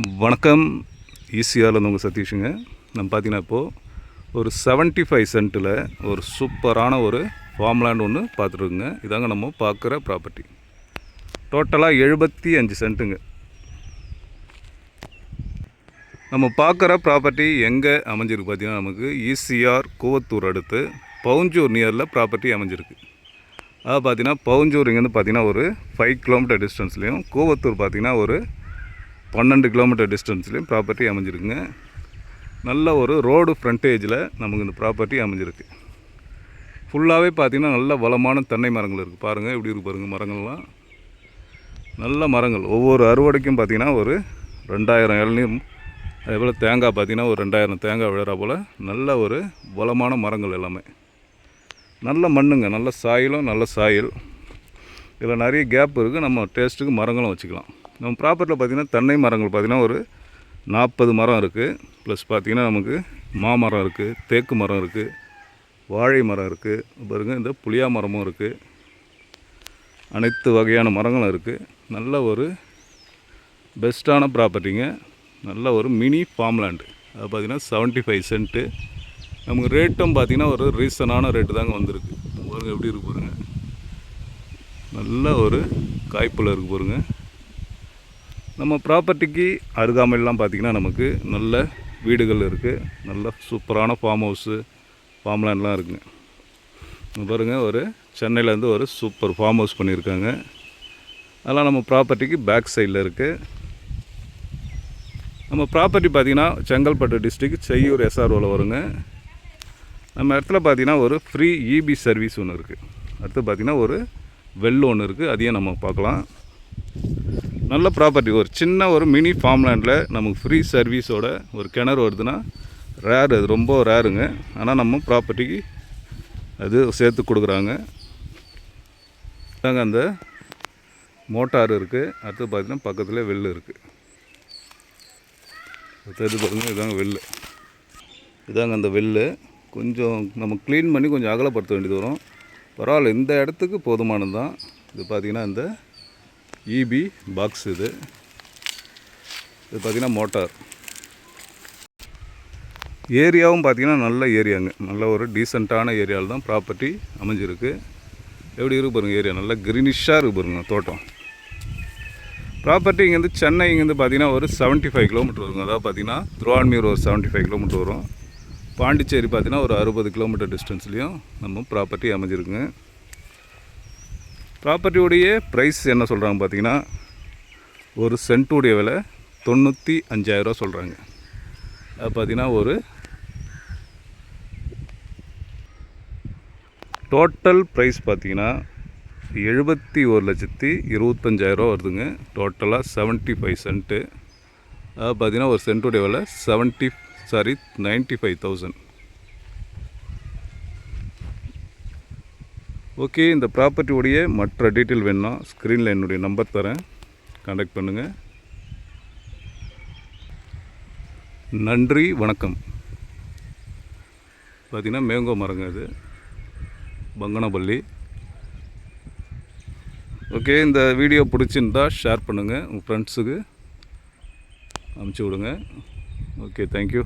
வணக்கம். ஈசிஆர்லேருந்து உங்கள் சதீஷுங்க. நம்ம பார்த்தீங்கன்னா இப்போது ஒரு 75 சென்ட்டில் ஒரு சூப்பரான ஒரு ஃபார்ம்லேண்ட் ஒன்று பார்த்துருக்குங்க. இதாங்க நம்ம பார்க்குற ப்ராப்பர்ட்டி. டோட்டலாக 75 சென்ட்டுங்க. நம்ம பார்க்குற ப்ராப்பர்ட்டி எங்கே அமைஞ்சிருக்கு பார்த்தீங்கன்னா, நமக்கு ஈசிஆர் கூவத்தூர் அடுத்து பவுஞ்சூர் நியரில் ப்ராப்பர்ட்டி அமைஞ்சிருக்கு. அது பார்த்தீங்கன்னா பவுஞ்சூர் இங்கேருந்து பார்த்தீங்கன்னா ஒரு 5 கிலோமீட்டர் டிஸ்டன்ஸ்லேயும், கூவத்தூர் பார்த்தீங்கன்னா ஒரு 12 கிலோமீட்டர் டிஸ்டன்ஸ்லேயும் ப்ராப்பர்ட்டி அமைஞ்சிருக்குங்க. நல்ல ஒரு ரோடு ஃப்ரண்டேஜில் நமக்கு இந்த ப்ராப்பர்ட்டி அமைஞ்சிருக்கு. ஃபுல்லாகவே பார்த்திங்கன்னா நல்ல வளமான தென்னை மரங்கள் இருக்குது. பாருங்கள் எப்படி இருக்குது பாருங்கள், மரங்கள்லாம் நல்ல மரங்கள். ஒவ்வொரு அறுவடைக்கும் பார்த்திங்கன்னா ஒரு 2000 இளநீர், அதேபோல் தேங்காய் பார்த்திங்கன்னா ஒரு 2000 தேங்காய் விழுற போல் நல்ல ஒரு வளமான மரங்கள் எல்லாமே. நல்ல மண்ணுங்க, நல்ல சாயிலும் நல்ல சாயில். இதில் நிறைய கேப் இருக்குது. நம்ம டேஸ்ட்டுக்கு மரங்களும் வச்சுக்கலாம். நம்ம ப்ராப்பர்ட்டியில் பார்த்திங்கன்னா தென்னை மரங்கள் பார்த்திங்கன்னா ஒரு 40 மரம் இருக்குது. ப்ளஸ் பார்த்திங்கன்னா நமக்கு மாமரம் இருக்குது, தேக்கு மரம் இருக்குது, வாழை மரம் இருக்குது, பாருங்கள் இந்த புளியா மரமும் இருக்குது. அனைத்து வகையான மரங்களும் இருக்குது. நல்ல ஒரு பெஸ்ட்டான ப்ராப்பர்ட்டிங்க. நல்ல ஒரு மினி ஃபார்ம்லேண்டு. அது பார்த்திங்கன்னா 75 சென்ட்டு. நமக்கு ரேட்டும் பார்த்திங்கன்னா ஒரு ரீசனான ரேட்டு தாங்க வந்திருக்கு. பாருங்கள் எப்படி இருக்குது பாருங்கள், நல்ல ஒரு காய்ப்பில் இருக்குது பாருங்கள். நம்ம ப்ராப்பர்ட்டிக்கு அருகாமையெல்லாம் பார்த்திங்கன்னா நமக்கு நல்ல வீடுகள் இருக்குது. நல்ல சூப்பரான ஃபார்ம் ஹவுஸு, ஃபார்ம்லேண்ட்லாம் இருக்குங்க. பாருங்கள், ஒரு சென்னையிலேருந்து ஒரு சூப்பர் ஃபார்ம் ஹவுஸ் பண்ணியிருக்காங்க. அதெல்லாம் நம்ம ப்ராப்பர்ட்டிக்கு பேக் சைடில் இருக்குது. நம்ம ப்ராப்பர்ட்டி பார்த்திங்கன்னா செங்கல்பட்டு டிஸ்ட்ரிக்ட் செய்யூர் எஸ்ஆர்ஓவில் வருங்க. நம்ம இடத்துல பார்த்திங்கன்னா ஒரு ஃப்ரீ இபி சர்வீஸ் ஒன்று இருக்குது. அடுத்து பார்த்திங்கன்னா ஒரு வெல் ஒன்று இருக்குது, அதையும் நம்ம பார்க்கலாம். நல்ல ப்ராப்பர்ட்டி, ஒரு சின்ன ஒரு மினி ஃபார்ம்லேண்டில் நமக்கு ஃப்ரீ சர்வீஸோட ஒரு கிணறு வருதுன்னா ரேர், அது ரொம்ப ரேருங்க. ஆனால் நம்ம ப்ராப்பர்ட்டிக்கு அது சேர்த்து கொடுக்குறாங்க. அதாங்க அந்த மோட்டார் இருக்குது. அடுத்து பார்த்திங்கன்னா பக்கத்தில் வெள்ளு இருக்குது. தெரிஞ்சு பாருங்கள், இதாங்க வெள்ளு. இதாங்க அந்த வெள்ளு. கொஞ்சம் நம்ம க்ளீன் பண்ணி கொஞ்சம் அகலப்படுத்த வேண்டியது வரும். பரவாயில்ல, இந்த இடத்துக்கு போதுமானது தான். இது பார்த்திங்கன்னா இந்த இபி பாக்ஸ். இது பார்த்திங்கன்னா மோட்டார். ஏரியாவும் பார்த்திங்கன்னா நல்ல ஏரியாங்க. நல்ல ஒரு டீசெண்டான ஏரியாவில் தான் ப்ராப்பர்ட்டி அமைஞ்சிருக்கு. எப்படி இருக்கு பாருங்கள், ஏரியா நல்லா க்ரீனிஷாக இருக்குது பாருங்க தோட்டம். ப்ராப்பர்ட்டி இங்கேருந்து சென்னை இங்கேருந்து பார்த்திங்கன்னா ஒரு 75 கிலோமீட்டர் வருங்க. அதாவது பார்த்திங்கன்னா திருவான்மியூர் ஒரு 75 கிலோமீட்டர் வரும். பாண்டிச்சேரி பார்த்திங்கன்னா ஒரு 60 கிலோமீட்டர் டிஸ்டன்ஸ்லேயும் நம்ம ப்ராப்பர்ட்டி அமைஞ்சிருக்குங்க. ப்ராப்பர்ட்டியுடைய ப்ரைஸ் என்ன சொல்கிறாங்க பார்த்திங்கன்னா, ஒரு சென்ட்டுடைய விலை 95,000 சொல்கிறாங்க. அது பார்த்திங்கன்னா ஒரு டோட்டல் ப்ரைஸ் பார்த்திங்கன்னா 71,25,000 வருதுங்க. டோட்டலாக 75 சென்ட்டு. அது பார்த்திங்கன்னா ஒரு சென்ட்டுடைய விலை 95,000. ஓகே, இந்த ப்ராப்பர்ட்டியுடைய மற்ற டீட்டெயில் வேணும்னா ஸ்க்ரீனில் என்னுடைய நம்பர் தரேன், கான்டாக்ட் பண்ணுங்கள். நன்றி, வணக்கம். பார்த்திங்கன்னா மேங்கோ மரங்க, இது பங்கனப்பள்ளி. ஓகே, இந்த வீடியோ பிடிச்சிருந்தா ஷேர் பண்ணுங்கள், உங்கள் ஃப்ரெண்ட்ஸுக்கு அனுப்பிச்சி விடுங்க. Okay, thank you.